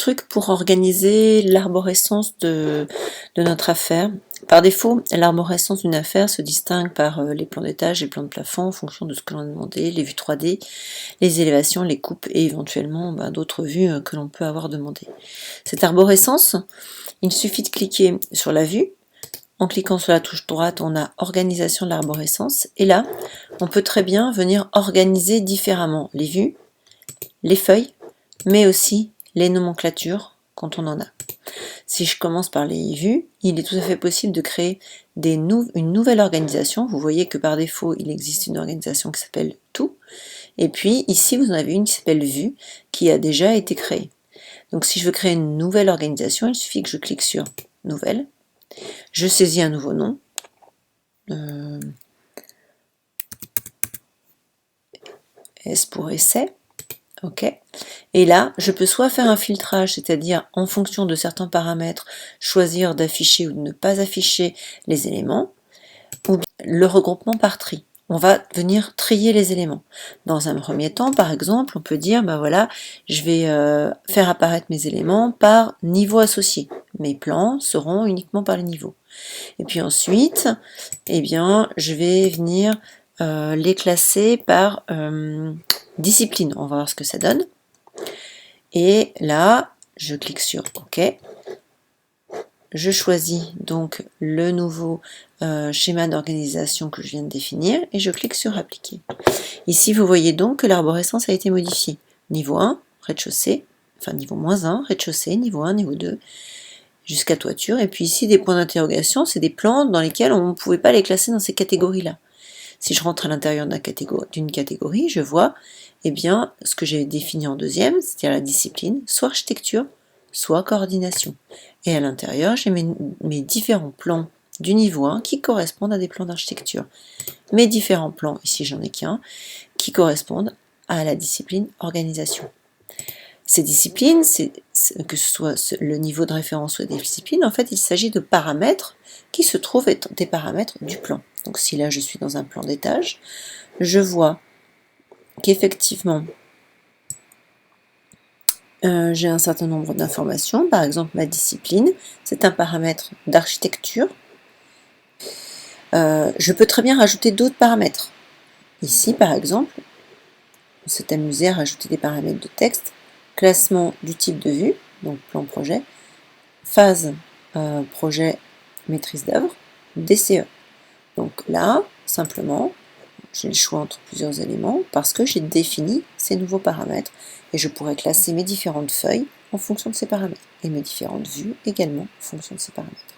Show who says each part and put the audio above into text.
Speaker 1: trucs pour organiser l'arborescence de notre affaire. Par défaut, l'arborescence d'une affaire se distingue par les plans d'étage, les plans de plafond en fonction de ce que l'on a demandé, les vues 3D, les élévations, les coupes et éventuellement d'autres vues que l'on peut avoir demandées. Cette arborescence, il suffit de cliquer sur la vue. En cliquant sur la touche droite, on a organisation de l'arborescence et là, on peut très bien venir organiser différemment les vues, les feuilles, mais aussi les nomenclatures quand on en a. Si je commence par les vues, il est tout à fait possible de créer une nouvelle organisation. Vous voyez que par défaut, il existe une organisation qui s'appelle Tout. Et puis ici, vous en avez une qui s'appelle Vue, qui a déjà été créée. Donc si je veux créer une nouvelle organisation, il suffit que je clique sur Nouvelle. Je saisis un nouveau nom. S pour essai. OK. Et là, je peux soit faire un filtrage, c'est-à-dire en fonction de certains paramètres, choisir d'afficher ou de ne pas afficher les éléments, ou bien le regroupement par tri. On va venir trier les éléments. Dans un premier temps, par exemple, on peut dire, voilà, je vais faire apparaître mes éléments par niveau associé. Mes plans seront uniquement par les niveaux. Et puis ensuite, je vais venir les classer par discipline. On va voir ce que ça donne. Et là, je clique sur OK. Je choisis donc le nouveau schéma d'organisation que je viens de définir et je clique sur Appliquer. Ici, vous voyez donc que l'arborescence a été modifiée. Niveau 1, rez-de-chaussée, enfin niveau -1, rez-de-chaussée, niveau 1, niveau 2, jusqu'à toiture. Et puis ici, des points d'interrogation, c'est des plans dans lesquels on ne pouvait pas les classer dans ces catégories-là. Si je rentre à l'intérieur d'une catégorie, je vois ce que j'ai défini en deuxième, c'est-à-dire la discipline, soit architecture, soit coordination. Et à l'intérieur, j'ai mes différents plans du niveau 1 qui correspondent à des plans d'architecture. Mes différents plans, ici j'en ai qu'un, qui correspondent à la discipline organisation. Ces disciplines, que ce soit le niveau de référence ou des disciplines, en fait, il s'agit de paramètres qui se trouvent être des paramètres du plan. Donc si là je suis dans un plan d'étage, je vois qu'effectivement j'ai un certain nombre d'informations. Par exemple, ma discipline, c'est un paramètre d'architecture. Je peux très bien rajouter d'autres paramètres. Ici, par exemple, on s'est amusé à rajouter des paramètres de texte, classement du type de vue, donc plan projet, phase projet maîtrise d'œuvre, DCE. Donc là, simplement, j'ai le choix entre plusieurs éléments parce que j'ai défini ces nouveaux paramètres et je pourrais classer mes différentes feuilles en fonction de ces paramètres et mes différentes vues également en fonction de ces paramètres.